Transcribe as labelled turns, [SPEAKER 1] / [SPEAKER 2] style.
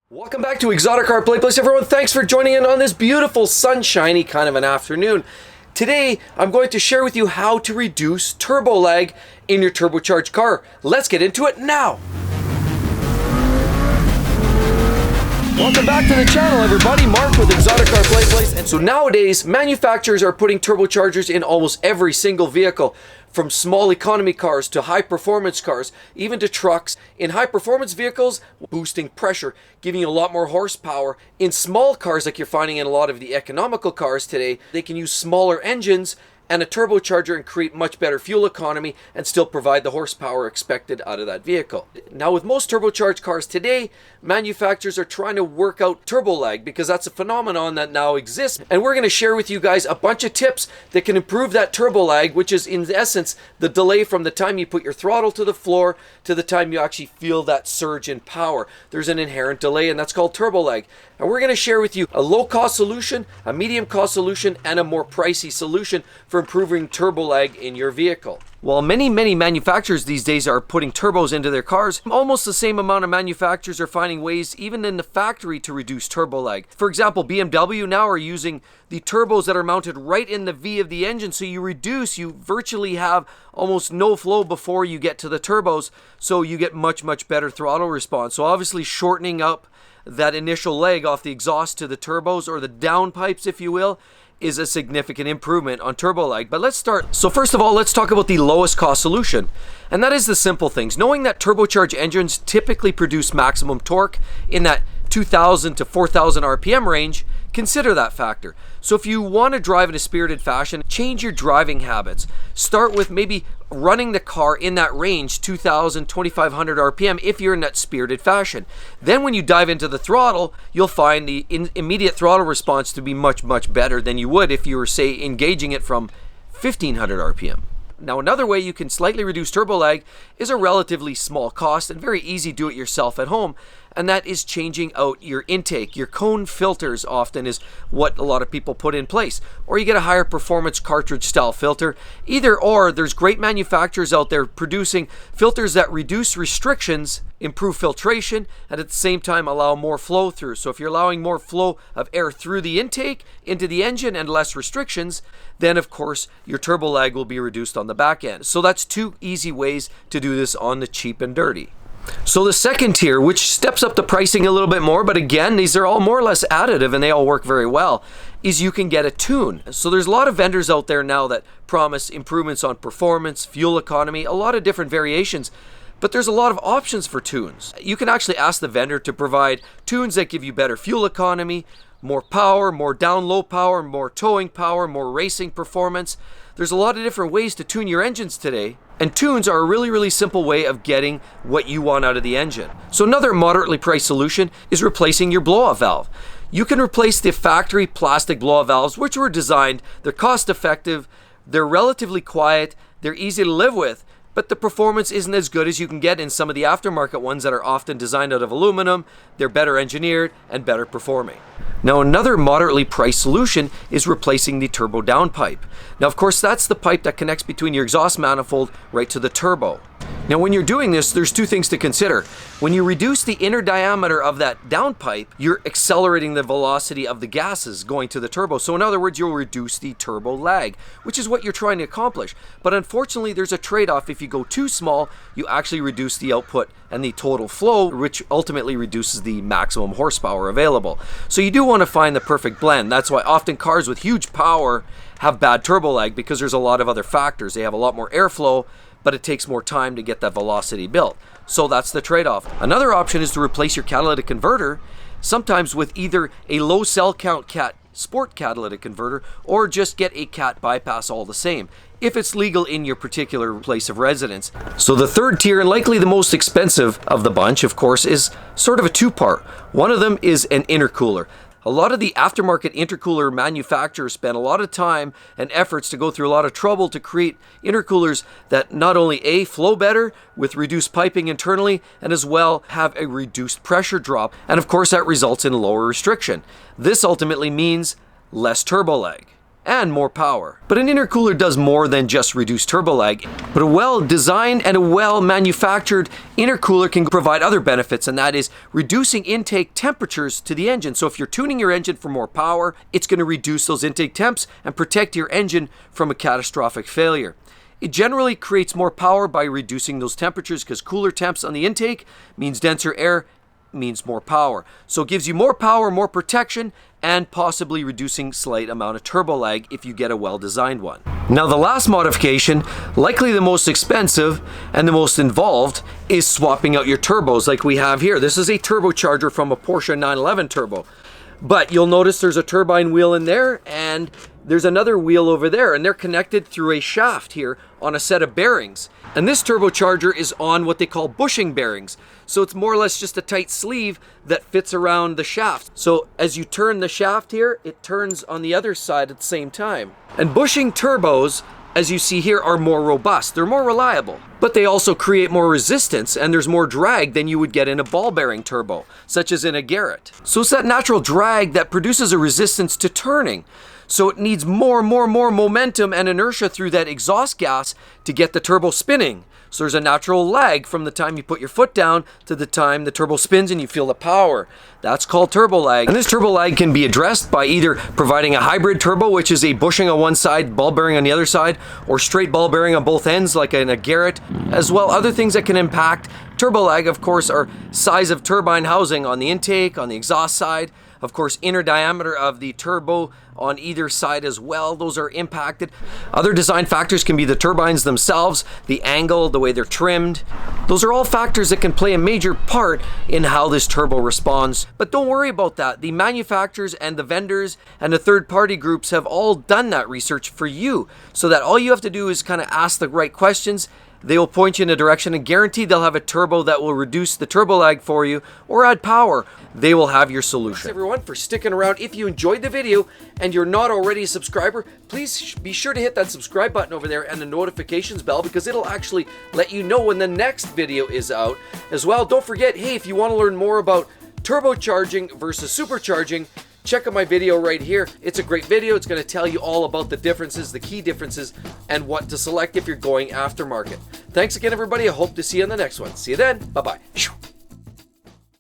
[SPEAKER 1] Welcome back to Exotic Car Play Place, everyone. Thanks for joining in on this beautiful, sunshiny kind of an afternoon. Today, I'm going to share with you how to reduce turbo lag in your turbocharged car. Let's get into it now. Welcome back to the channel, everybody. Mark with Exotic Car Play Place. And so nowadays, manufacturers are putting turbochargers in almost every single vehicle, from small economy cars to high performance cars, even to trucks. In high performance vehicles, boosting pressure, giving you a lot more horsepower. In small cars, like you're finding in a lot of the economical cars today, they can use smaller engines and a turbocharger and create much better fuel economy and still provide the horsepower expected out of that vehicle. Now, with most turbocharged cars today, manufacturers are trying to work out turbo lag because that's a phenomenon that now exists. And we're going to share with you guys a bunch of tips that can improve that turbo lag, which is in essence the delay from the time you put your throttle to the floor to the time you actually feel that surge in power. There's an inherent delay, and that's called turbo lag. And we're going to share with you a low-cost solution, a medium-cost solution, and a more pricey solution for improving turbo lag in your vehicle. While many manufacturers these days are putting turbos into their cars, almost the same amount of manufacturers are finding ways even in the factory to reduce turbo lag. For example, BMW now are using the turbos that are mounted right in the V of the engine, so you virtually have almost no flow before you get to the turbos, so you get much better throttle response. So obviously shortening up that initial leg off the exhaust to the turbos, or the downpipes if you will, is a significant improvement on turbo lag. But let's start. So first of all, let's talk about the lowest cost solution. And that is the simple things. Knowing that turbocharged engines typically produce maximum torque in that 2,000 to 4,000 RPM range, consider that factor. So if you want to drive in a spirited fashion, change your driving habits. Start with maybe running the car in that range, 2,000, 2,500 RPM, if you're in that spirited fashion. Then when you dive into the throttle, you'll find the immediate throttle response to be much better than you would if you were, say, engaging it from 1,500 RPM. Now, another way you can slightly reduce turbo lag is a relatively small cost and very easy do-it-yourself at home, and that is changing out your intake. Your cone filters often is what a lot of people put in place, or you get a higher performance cartridge style filter. Either or, there's great manufacturers out there producing filters that reduce restrictions, improve filtration, and at the same time allow more flow through. So if you're allowing more flow of air through the intake into the engine and less restrictions, then of course your turbo lag will be reduced on the back end. So that's two easy ways to do this on the cheap and dirty. So the second tier, which steps up the pricing a little bit more, but again, these are all more or less additive and they all work very well, is you can get a tune. So there's a lot of vendors out there now that promise improvements on performance, fuel economy, a lot of different variations, but there's a lot of options for tunes. You can actually ask the vendor to provide tunes that give you better fuel economy, more power, more down low power, more towing power, more racing performance. There's a lot of different ways to tune your engines today, and tunes are a really simple way of getting what you want out of the engine. So another moderately priced solution is replacing your blow-off valve. You can replace the factory plastic blow-off valves, which were designed, they're cost effective, they're relatively quiet, they're easy to live with, but the performance isn't as good as you can get in some of the aftermarket ones that are often designed out of aluminum. They're better engineered and better performing. Now, another moderately priced solution is replacing the turbo downpipe. Now, of course, that's the pipe that connects between your exhaust manifold right to the turbo. Now, when you're doing this, there's two things to consider. When you reduce the inner diameter of that downpipe, you're accelerating the velocity of the gases going to the turbo. So in other words, you'll reduce the turbo lag, which is what you're trying to accomplish. But unfortunately, there's a trade-off. If you go too small, you actually reduce the output and the total flow, which ultimately reduces the maximum horsepower available. So you do want to find the perfect blend. That's why often cars with huge power have bad turbo lag, because there's a lot of other factors. They have a lot more airflow, but it takes more time to get that velocity built. So that's the trade-off. Another option is to replace your catalytic converter, sometimes with either a low cell count cat sport catalytic converter, or just get a cat bypass all the same, if it's legal in your particular place of residence. So the third tier, and likely the most expensive of the bunch, of course, is sort of a two-part. One of them is an intercooler. A lot of the aftermarket intercooler manufacturers spend a lot of time and efforts to go through a lot of trouble to create intercoolers that not only A, flow better with reduced piping internally, and as well have a reduced pressure drop. And of course that results in lower restriction. This ultimately means less turbo lag. and more power. But an intercooler does more than just reduce turbo lag. But a well-designed and a well-manufactured intercooler can provide other benefits, and that is reducing intake temperatures to the engine. So if you're tuning your engine for more power, it's going to reduce those intake temps and protect your engine from a catastrophic failure. It generally creates more power by reducing those temperatures, because cooler temps on the intake means denser air, means more power. So it gives you more power, more protection, and possibly reducing slight amount of turbo lag if you get a well-designed one. Now the last modification, likely the most expensive and the most involved, is swapping out your turbos like we have here. This is a turbocharger from a Porsche 911 turbo. But you'll notice there's a turbine wheel in there, and there's another wheel over there, and they're connected through a shaft here on a set of bearings. And this turbocharger is on what they call bushing bearings. So it's more or less just a tight sleeve that fits around the shaft. So as you turn the shaft here, it turns on the other side at the same time. And bushing turbos, as you see here, are more robust. They're more reliable, but they also create more resistance, and there's more drag than you would get in a ball bearing turbo, such as in a Garrett. So it's that natural drag that produces a resistance to turning. So it needs more momentum and inertia through that exhaust gas to get the turbo spinning. So there's a natural lag from the time you put your foot down to the time the turbo spins and you feel the power. That's called turbo lag. And this turbo lag can be addressed by either providing a hybrid turbo, which is a bushing on one side, ball bearing on the other side, or straight ball bearing on both ends like in a Garrett. As well, other things that can impact turbo lag, of course, are size of turbine housing on the intake, on the exhaust side. Of course, inner diameter of the turbo on either side as well. Those are impacted. Other design factors can be the turbines themselves, the angle, the way they're trimmed. Those are all factors that can play a major part in how this turbo responds. But don't worry about that. The manufacturers and the vendors and the third-party groups have all done that research for you, so that all you have to do is kind of ask the right questions. They will point you in a direction, and guaranteed they'll have a turbo that will reduce the turbo lag for you or add power. They will have your solution. Thanks everyone for sticking around. If you enjoyed the video and you're not already a subscriber, please be sure to hit that subscribe button over there and the notifications bell, because it'll actually let you know when the next video is out. As well, don't forget, hey, if you want to learn more about turbocharging versus supercharging, check out my video right here. It's a great video. It's going to tell you all about the differences, the key differences, and what to select if you're going aftermarket. Thanks again, everybody. I hope to see you on the next one. See you then. Bye-bye.